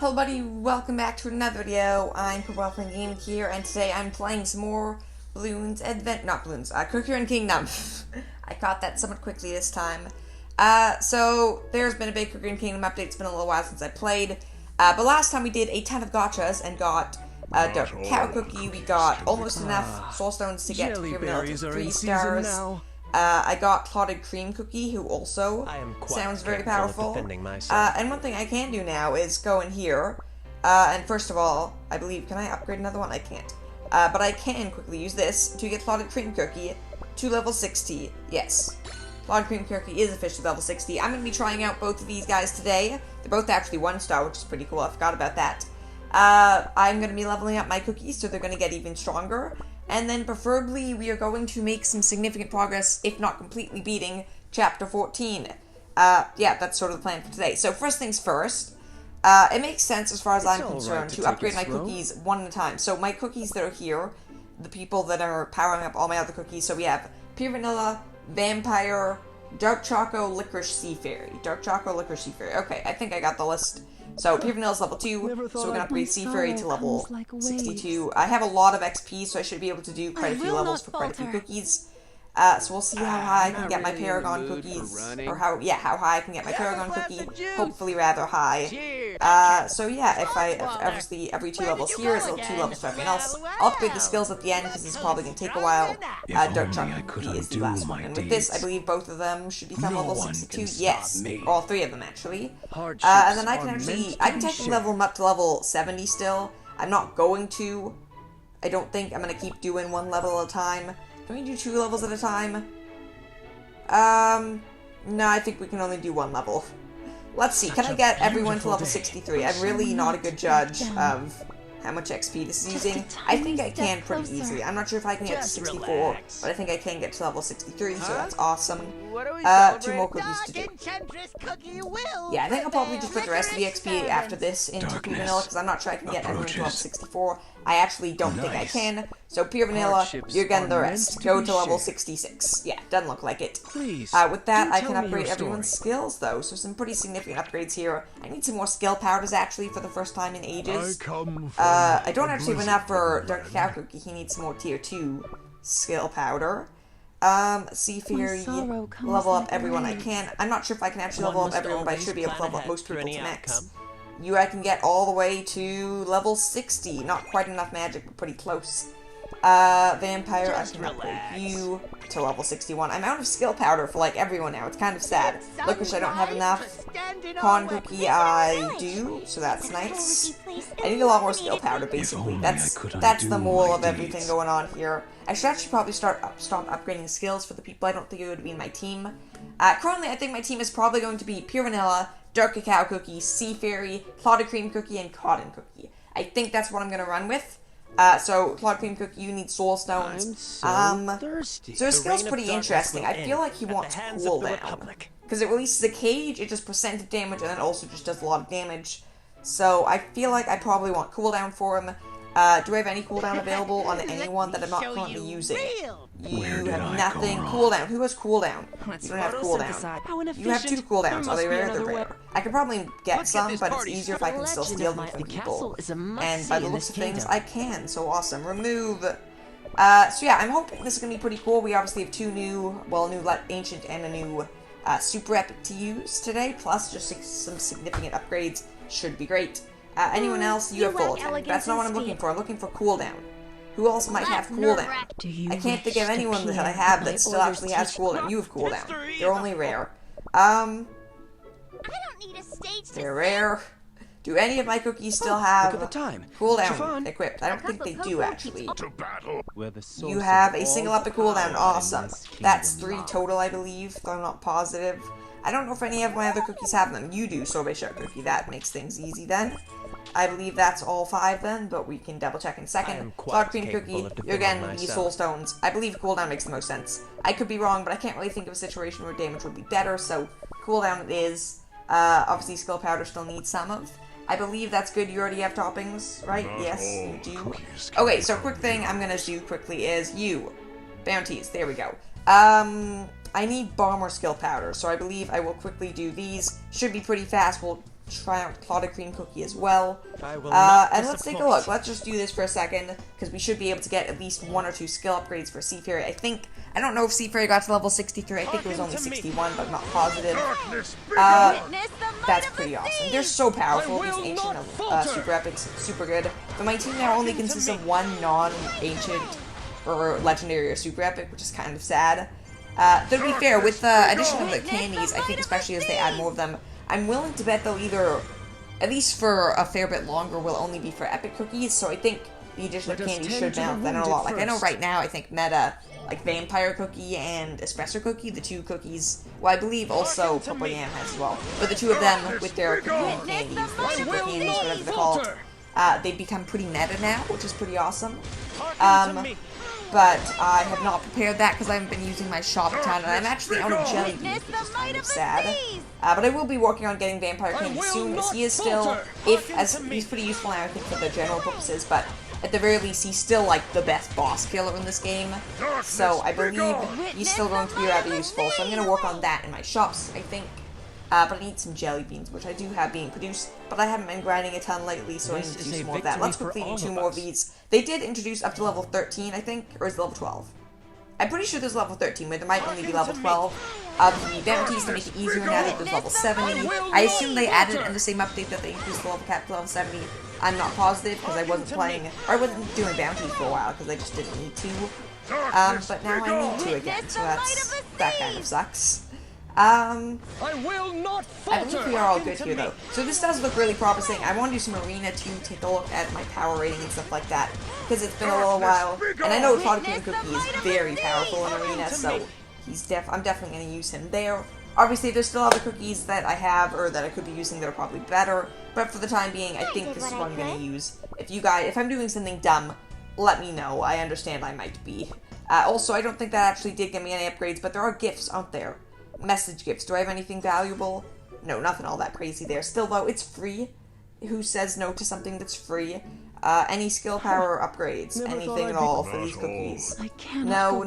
Hello buddy, welcome back to another video. I'm Purple Gaming here, and today I'm playing some more Cookie Run Kingdom. I caught that somewhat quickly this time. So there's been a big Cookie Run Kingdom update. It's been a little while since I played. But last time we did a ton of gotchas and got Dark Cow Cookie. We got almost enough soul stones to get to Vanilla to 3 stars. I got Clotted Cream Cookie, who also sounds very powerful. And one thing I can do now is go in here, and first of all, I believe, can I upgrade another one? I can't. But I can quickly use this to get Clotted Cream Cookie to level 60. Yes. Clotted Cream Cookie is officially level 60. I'm going to be trying out both of these guys today. They're both actually 1-star, which is pretty cool. I forgot about that. I'm going to be leveling up my cookies, so they're going to get even stronger. And then, preferably, we are going to make some significant progress, if not completely beating Chapter 14. Yeah, that's sort of the plan for today. So, first things first, it makes sense, as far as I'm concerned, to upgrade my cookies one at a time. So, my cookies that are here, the people that are powering up all my other cookies, so we have Pure Vanilla, Vampire, Dark Choco, Licorice Sea Fairy. Dark Choco, Licorice Sea Fairy. Okay, I think I got the list. So, Pure Vanilla's level 2, so we're going to upgrade Sea Fairy to level 62. I have a lot of XP, so I should be able to do quite a few levels for quite a few cookies. So we'll see how high I can get my Paragon cookies, or how high I can get my Paragon cookie, hopefully rather high. So yeah, obviously every 2 levels here is 2 levels for everyone else. I'll upgrade the skills at the end, because it's probably going to take a while. Dark Chocolate Cookie is the last one, and with this, I believe both of them should become level 62, yes, all 3 of them actually. And then I can technically level them up to level 70 still. I'm not going to. I don't think I'm going to keep doing 1 level at a time. Can we do 2 levels at a time? No, I think we can only do 1 level. Let's see, can I get everyone to level 63? I'm really not a good judge of how much XP this is using. I think I can pretty easily. I'm not sure if I can get to 64, but I think I can get to level 63, so that's awesome. 2 more cookies to do. Yeah, I think I'll probably just put the rest of the XP after this into Pure Vanilla, because I'm not sure I can get everyone to level 64. I actually don't think I can. So Pure Vanilla, you're getting the rest. Go to level 66. Yeah, doesn't look like it. With that, I can upgrade everyone's skills, though. So some pretty significant upgrades here. I need some more skill powders, actually, for the first time in ages. I don't actually have enough for Dark Cow Cookie. He needs some more tier 2 skill powder. Sea Fairy, level up everyone I can. I'm not sure if I can actually level up everyone, but I should be able to level up most people to max. You, I can get all the way to level 60. Not quite enough magic, but pretty close. Vampire, I can upgrade you to level 61. I'm out of skill powder for, like, everyone now. It's kind of sad. Licorice, I don't have enough. Con Cookie, I do, so that's nice. I need a lot more skill powder, basically. That's the moral of everything going on here. I should actually probably stop upgrading skills for the people I don't think it would be in my team. Currently, I think my team is probably going to be Pure Vanilla, Dark Cacao Cookie, Sea Fairy, Clotted Cream Cookie, and Cotton Cookie. I think that's what I'm going to run with. So, Clotted Cream Cookie, you need soul stones. So his skill's pretty interesting. I feel like he wants cooldown. Because it releases a cage, it does percentage damage, and then also just does a lot of damage. So, I feel like I probably want cooldown for him. Do I have any cooldown available on anyone that I'm not currently using? You have nothing. Cooldown. Who has cooldown? You don't have cooldown. You have 2 cooldowns. Are they rare? They're rare. I could probably get some, but it's easier if I can still steal them from people. And by the looks of things, I can. So awesome. Remove. So yeah, I'm hoping this is going to be pretty cool. We obviously have 2 new, ancient and a new super epic to use today. Plus, just some significant upgrades. Should be great. Anyone else? You have full attack. That's not what I'm looking for. I'm looking for cooldown. Who else might have cooldown? I can't think of anyone that I have that still actually has cooldown. You have cooldown. They're only rare. They're rare. Do any of my cookies still have cooldown equipped? I don't think they do, actually. You have a single epic cooldown. Awesome. That's 3 total, I believe, though I'm not positive. I don't know if any of my other cookies have them. You do, Sorbet Shark Cookie. That makes things easy then. I believe that's all 5 then, but we can double check in a second. Cloud Cream Cookie, you're getting these soul stones. I believe cooldown makes the most sense. I could be wrong, but I can't really think of a situation where damage would be better, so cooldown it is. Obviously, skill powder still needs some of. I believe that's good. You already have toppings, right? Yes, you do. Okay, so quick thing I'm gonna do quickly is bounties. There we go. I need bomber skill powder, so I believe I will quickly do these. Should be pretty fast. We'll try out Clotted Cream Cookie as well. And let's take a look. Let's just do this for a second, because we should be able to get at least 1 or 2 skill upgrades for Sea Fairy. I don't know if Sea Fairy got to level 63. I think it was only 61, but I'm not positive. That's pretty awesome. They're so powerful. These ancient super epics, super good. But my team now only consists of 1 non-ancient or legendary or super epic, which is kind of sad. To be fair, with the addition of the candies, I think especially as they add more of them, I'm willing to bet they'll either, at least for a fair bit longer, will only be for epic cookies, so I think the addition of candies should balance that out a lot. Like, I know right now, I think meta, like Vampire Cookie and Espresso Cookie, the 2 cookies, well, I believe also Purple Yam has as well, but the 2 of them with their cookie and candies, their super candies, whatever they're called, they've become pretty meta now, which is pretty awesome. But I have not prepared that because I haven't been using my shop a ton, and I'm actually out of jelly beans, which is kind of sad. But I will be working on getting Vampire Candy soon, as he is still, he's pretty useful now, I think, for the general purposes, but at the very least, he's still, like, the best boss killer in this game. So I believe he's still going to be rather useful, so I'm going to work on that in my shops, I think. But I need some jelly beans, which I do have being produced, but I haven't been grinding a ton lately, so I need to do some more of that. Let's quickly do 2 more of these. They did introduce up to level 13, I think, or is it level 12? I'm pretty sure there's level 13, but there might only be level 12. The bounties to make it easier now that there's level 70. I assume they added in the same update that they increased the level cap to level 70. I'm not positive, because I wasn't playing, or I wasn't doing bounties for a while, because I just didn't need to. But now I need to again, so that kind of sucks. I believe we are all good here, though. So this does look really promising. I want to do some arena to take a look at my power rating and stuff like that, because it's been a little while. And I know Clotted Cream Cookie is very powerful in arena, so I'm definitely going to use him there. Obviously, there's still other cookies that I have, or that I could be using that are probably better, but for the time being, I think this is what I'm going to use. If I'm doing something dumb, let me know. I understand I might be. Also, I don't think that actually did give me any upgrades, but there are gifts, aren't there? Message gifts. Do I have anything valuable? No, nothing all that crazy there. Still, though, it's free. Who says no to something that's free? Any skill power upgrades, anything at all for these cookies. No.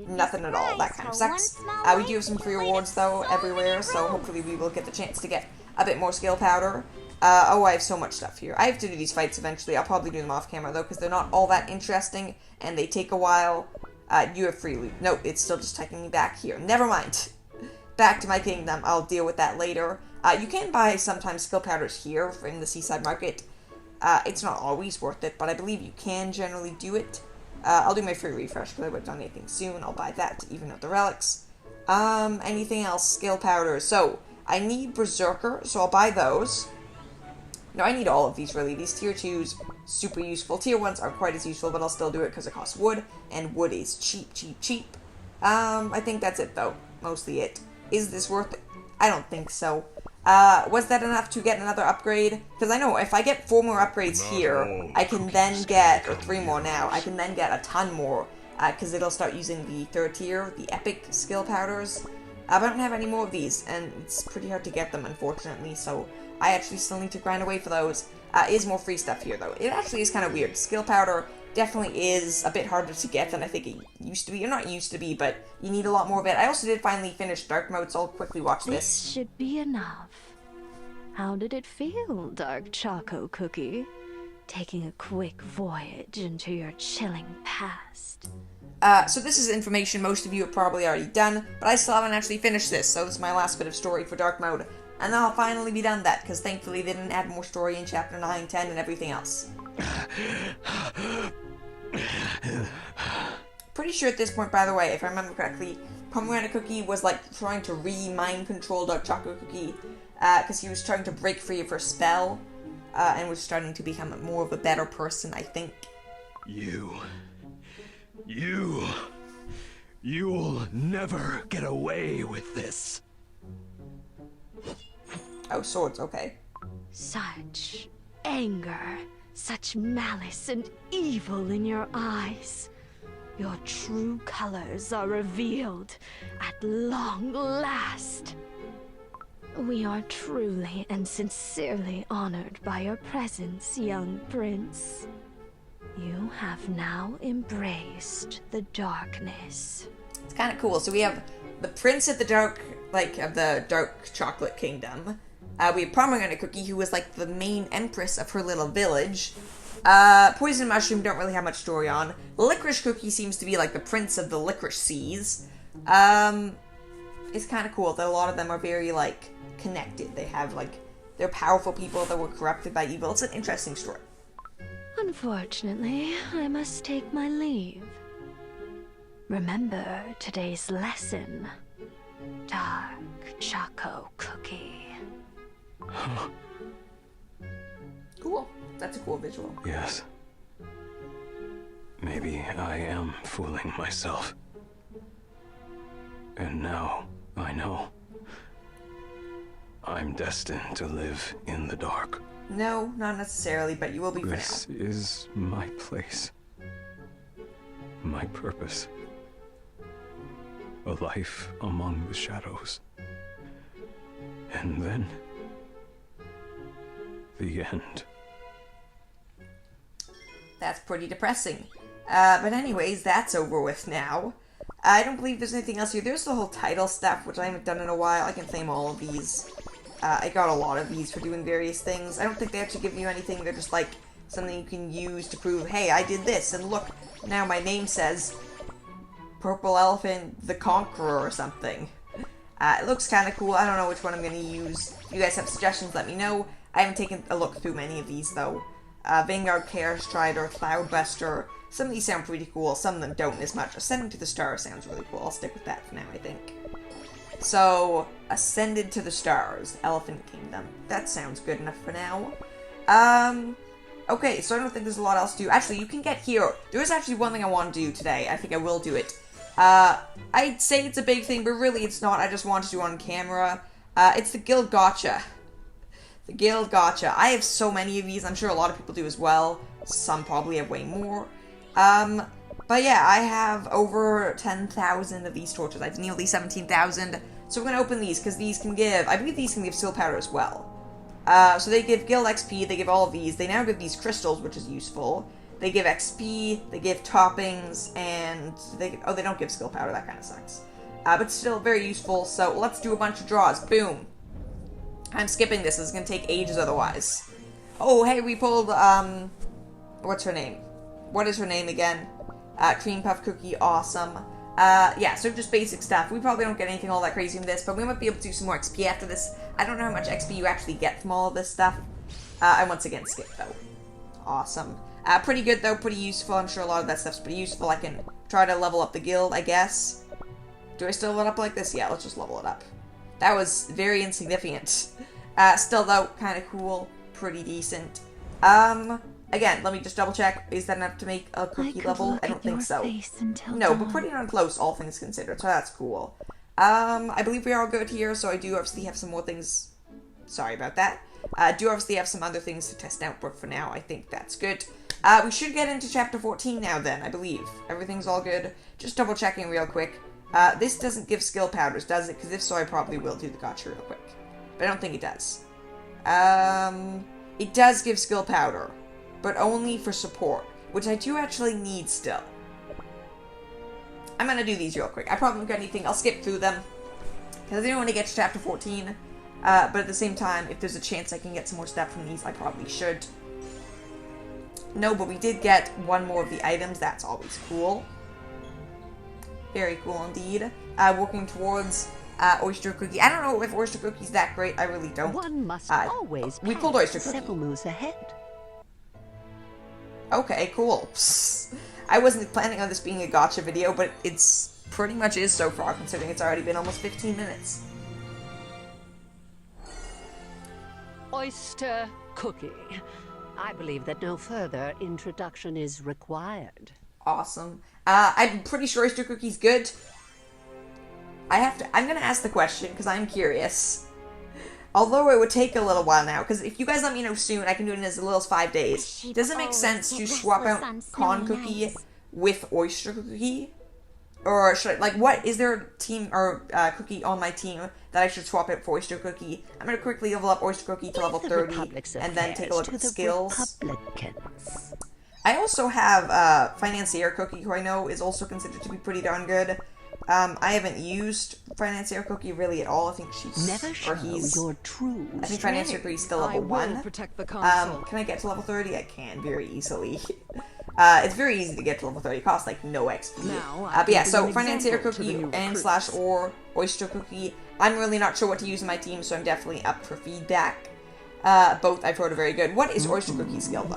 Nothing at all. That kind of sucks. We do have some free rewards, though, everywhere, so hopefully we will get the chance to get a bit more skill powder. Oh, I have so much stuff here. I have to do these fights eventually. I'll probably do them off camera, though, because they're not all that interesting, and they take a while. You have free loot. Nope, it's still just taking me back here. Never mind. Back to my kingdom. I'll deal with that later. You can buy sometimes skill powders here in the seaside market. It's not always worth it, but I believe you can generally do it. I'll do my free refresh because I would have done anything soon. I'll buy that to even out the relics. Anything else? Skill powders. So, I need Berserker, so I'll buy those. No, I need all of these, really. These tier 2s, super useful. Tier 1s aren't quite as useful, but I'll still do it because it costs wood, and wood is cheap. I think that's it, though. Mostly it. Is this worth it? I don't think so. Was that enough to get another upgrade? Because I know if I get 4 more upgrades here, I can then get, or 3 more now, I can then get a ton more, because it'll start using the 3rd tier, the epic skill powders. But I don't have any more of these, and it's pretty hard to get them, unfortunately, so I actually still need to grind away for those. Is more free stuff here, though. It actually is kind of weird. Skill powder definitely is a bit harder to get than I think it used to be. Or not used to be, but you need a lot more of it. I also did finally finish Dark Mode, so I'll quickly watch this. This should be enough. How did it feel, Dark Choco Cookie? Taking a quick voyage into your chilling past. So this is information most of you have probably already done, but I still haven't actually finished this, so this is my last bit of story for Dark Mode. And then I'll finally be done that, because thankfully they didn't add more story in Chapter 9, 10, and everything else. Pretty sure at this point, by the way, if I remember correctly, Pomegranate Cookie was like trying to mind control Dark Chocolate Cookie, because he was trying to break free of her spell, and was starting to become more of a better person, I think. You'll never get away with this. Oh, swords, okay. Such anger, such malice and evil in your eyes. Your true colors are revealed at long last. We are truly and sincerely honored by your presence, young prince. You have now embraced the darkness. It's kind of cool. So we have the Prince of the Dark, of the Dark Chocolate Kingdom. We have Pomegranate Cookie, who was, the main empress of her little village. Poison Mushroom, don't really have much story on. Licorice Cookie seems to be, the prince of the licorice seas. It's kind of cool that a lot of them are very, connected. They have, they're powerful people that were corrupted by evil. It's an interesting story. Unfortunately, I must take my leave. Remember today's lesson. Dark Choco Cookie. Cool. That's a cool visual. Yes. Maybe I am fooling myself. And now I know. I'm destined to live in the dark. No, not necessarily, but you will be for now. This is my place. My purpose. A life among the shadows. And then... the end. That's pretty depressing. But anyways, that's over with now. I don't believe there's anything else here. There's the whole title stuff, which I haven't done in a while. I can claim all of these. I got a lot of these for doing various things. I don't think they actually give you anything. They're just something you can use to prove, hey, I did this, and look, now my name says Purple Elephant the Conqueror or something. It looks kind of cool. I don't know which one I'm going to use. If you guys have suggestions, let me know. I haven't taken a look through many of these, though. Vanguard, Chaos Strider, Cloudbuster. Some of these sound pretty cool. Some of them don't as much. Ascending to the Stars sounds really cool. I'll stick with that for now, I think. So, Ascended to the Stars. Elephant Kingdom. That sounds good enough for now. Okay, so I don't think there's a lot else to do. Actually, you can get here. There is actually one thing I want to do today. I think I will do it. I'd say it's a big thing, but really it's not. I just want to do it on camera. It's the Guild Gotcha. The Guild Gotcha. I have so many of these. I'm sure a lot of people do as well. Some probably have way more. But yeah, I have over 10,000 of these torches. I have nearly 17,000. So we're going to open these, because these can give... I believe these can give skill powder as well. So they give Guild XP, they give all of these. They now give these crystals, which is useful. They give XP, they give toppings, and they... Oh, they don't give skill powder. That kind of sucks. But still very useful. So let's do a bunch of draws. Boom. I'm skipping this. This is going to take ages otherwise. Oh, hey, we pulled, what's her name? What is her name again? Cream Puff Cookie, awesome. Yeah, so just basic stuff. We probably don't get anything all that crazy from this, but we might be able to do some more XP after this. I don't know how much XP you actually get from all of this stuff. I once again skipped, though. Awesome. Pretty good, though, pretty useful. I'm sure a lot of that stuff's pretty useful. I can try to level up the guild, I guess. Do I still level it up like this? Yeah, let's just level it up. That was very insignificant. Still, though, kind of cool. Pretty decent. Again, let me just double check. Is that enough to make a cookie level? I don't think so. No, but pretty darn close, all things considered, so that's cool. I believe we are all good here, so I do obviously have some more things. Sorry about that. I do obviously have some other things to test out, but for now, I think that's good. We should get into Chapter 14 now, then, I believe. Everything's all good. Just double checking real quick. This doesn't give skill powders, does it? Because if so, I probably will do the gotcha real quick. But I don't think it does. It does give skill powder, but only for support, which I do actually need still. I'm gonna do these real quick. I probably don't get anything. I'll skip through them, because I didn't want to get to Chapter 14, but at the same time, if there's a chance I can get some more stuff from these, I probably should. No, but we did get one more of the items. That's always cool. Very cool indeed. Working towards Oyster Cookie. I don't know if Oyster Cookie's that great. I really don't. One must always we pulled Oyster Cookie. several moves ahead. Okay, cool. I wasn't planning on this being a gotcha video, but it's pretty much is so far, considering it's already been almost 15 minutes. Oyster Cookie. I believe that no further introduction is required. Awesome. I'm pretty sure Oyster Cookie's good. I'm gonna ask the question, because I'm curious. Although it would take a little while now, because if you guys let me know soon, I can do it in as little as 5 days. Does it make sense to swap out Con Cookie with Oyster Cookie? Or should I, what, is there a team, or cookie on my team that I should swap out for Oyster Cookie? I'm gonna quickly level up Oyster Cookie to level 30, and then take a look at the skills. I also have Financier Cookie, who I know is also considered to be pretty darn good. I haven't used Financier Cookie really at all. I think she's Never show your true I think Financier Cookie is still level 1. Protect the console. Can I get to level 30? I can very easily. It's very easy to get to level 30. It costs like no XP. But yeah, so Financier Cookie and / or Oyster Cookie. I'm really not sure what to use in my team, so I'm definitely up for feedback. Both I've heard are very good. What is Oyster Cookie's skill though?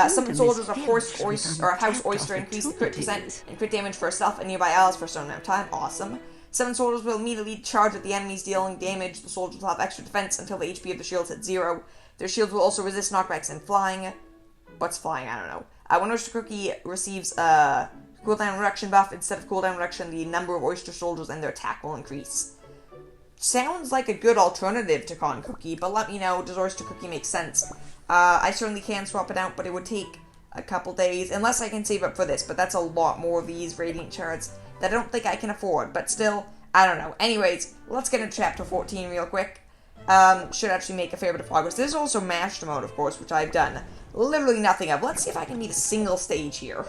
Summon soldiers of House Oyster increase the crit percent and crit damage for herself and nearby allies for a certain amount of time. Awesome. Summon soldiers will immediately charge at the enemies dealing damage. The soldiers will have extra defense until the HP of the shields hit 0. Their shields will also resist knockbacks and flying. What's flying? I don't know. When Oyster Cookie receives a cooldown reduction buff, instead of cooldown reduction, the number of Oyster soldiers and their attack will increase. Sounds like a good alternative to Con Cookie, but let me know, does Oyster Cookie make sense? I certainly can swap it out, but it would take a couple days, unless I can save up for this, but that's a lot more of these Radiant Shards that I don't think I can afford, but still, I don't know. Anyways, let's get into Chapter 14 real quick. Should actually make a fair bit of progress. There's also Master Mode, of course, which I've done literally nothing of. Let's see if I can beat a single stage here.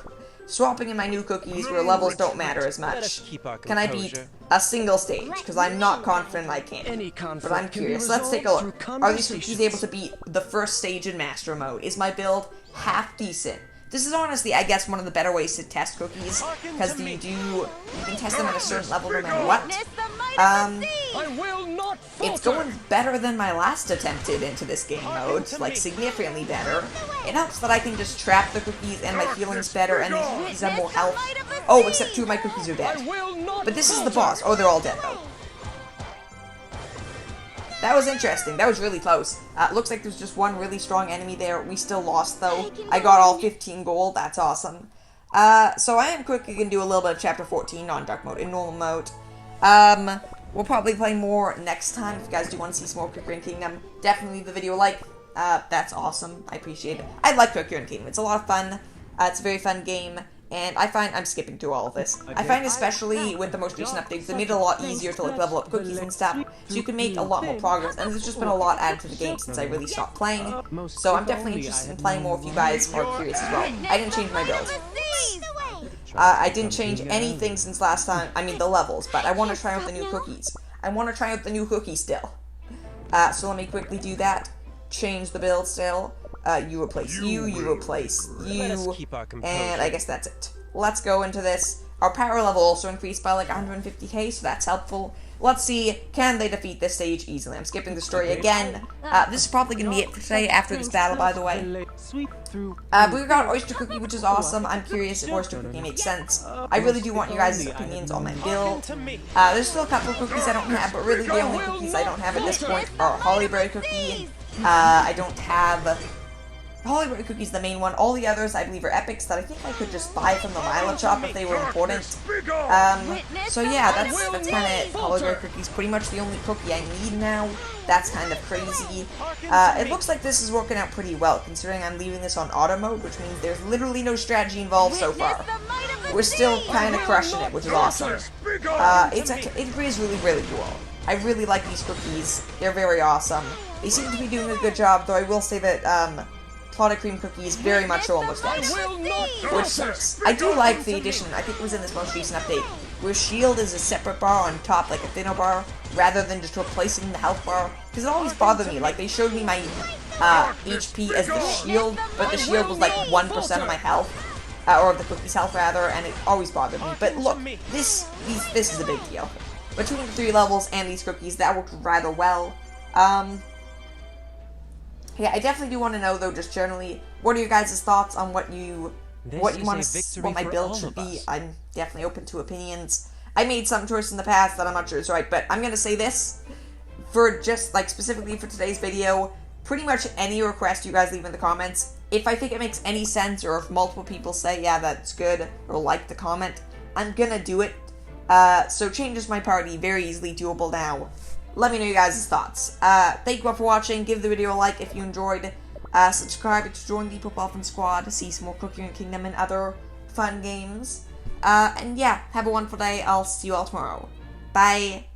Swapping in my new cookies where levels don't matter as much. Can I beat a single stage? Because I'm not confident I can. But I'm curious. Let's take a look. Are these cookies able to beat the first stage in Master Mode? Is my build half decent? This is honestly, I guess, one of the better ways to test cookies, because you can test them at a certain level no matter what. It's going better than my last attempted into this game mode, like significantly better. It helps that I can just trap the cookies and my healing's better and these cookies have more health. Oh, except 2 of my cookies are dead. But this is the boss. Oh, they're all dead though. That was interesting. That was really close. Looks like there's just one really strong enemy there. We still lost, though. I got all 15 gold. That's awesome. So I am quickly going to do a little bit of Chapter 14 non-dark mode in normal mode. We'll probably play more next time. If you guys do want to see some more Quick Kingdom, definitely leave the video a like. That's awesome. I appreciate it. I like Quick Kingdom. It's a lot of fun. It's a very fun game. And I find, I'm skipping through all of this, I find especially with the most recent updates, they made it a lot easier to like level up cookies and stuff, so you can make a lot more progress, and there's just been a lot added to the game since I really stopped playing, so I'm definitely interested in playing more if you guys are curious as well. I didn't change my build. I didn't change anything since last time, I mean the levels, but I want to try out the new cookies. I want to try out the new cookies still. So let me quickly do that. Change the build still. You replace you replace you, and I guess that's it. Let's go into this. Our power level also increased by like 150k, so that's helpful. Let's see, can they defeat this stage easily? I'm skipping the story again. This is probably going to be it for today after this battle, by the way. We got Oyster Cookie, which is awesome. I'm curious if Oyster Cookie makes sense. I really do want you guys' opinions on my build. There's still a couple of cookies I don't have, but really the only cookies I don't have at this point are Hollyberry Cookie. I don't have... Hollyberry Cookie's the main one. All the others, I believe, are epics that I think I could just buy from the Milo shop if they were important. So yeah, that's kind of it. Hollyberry Cookie's pretty much the only cookie I need now. That's kind of crazy. It looks like this is working out pretty well, considering I'm leaving this on auto mode, which means there's literally no strategy involved so far. We're still kind of crushing it, which is awesome. It is really, really cool. I really like these cookies. They're very awesome. They seem to be doing a good job, though I will say that, Clotted Cream Cookies very much so almost dead, which sucks. I do like the addition, I think it was in this most recent update, where shield is a separate bar on top, like a thinner bar, rather than just replacing the health bar, because it always bothered me. Like, they showed me my HP as the shield, but the shield was like 1% of my health, or of the cookie's health rather, and it always bothered me. But look, this is a big deal. Between the 3 levels and these cookies, that worked rather well. Yeah, I definitely do want to know, though, just generally, what are your guys' thoughts on what my build should be? I'm definitely open to opinions. I made some choice in the past that I'm not sure is right, but I'm gonna say this, for just, like, specifically for today's video, pretty much any request you guys leave in the comments, if I think it makes any sense, or if multiple people say, yeah, that's good, or like the comment, I'm gonna do it. So changes my party, very easily doable now. Let me know your guys' thoughts. Thank you all for watching. Give the video a like if you enjoyed. Subscribe to join the Puffin Squad to see some more Quick Kingdom and other fun games. And yeah, have a wonderful day. I'll see you all tomorrow. Bye.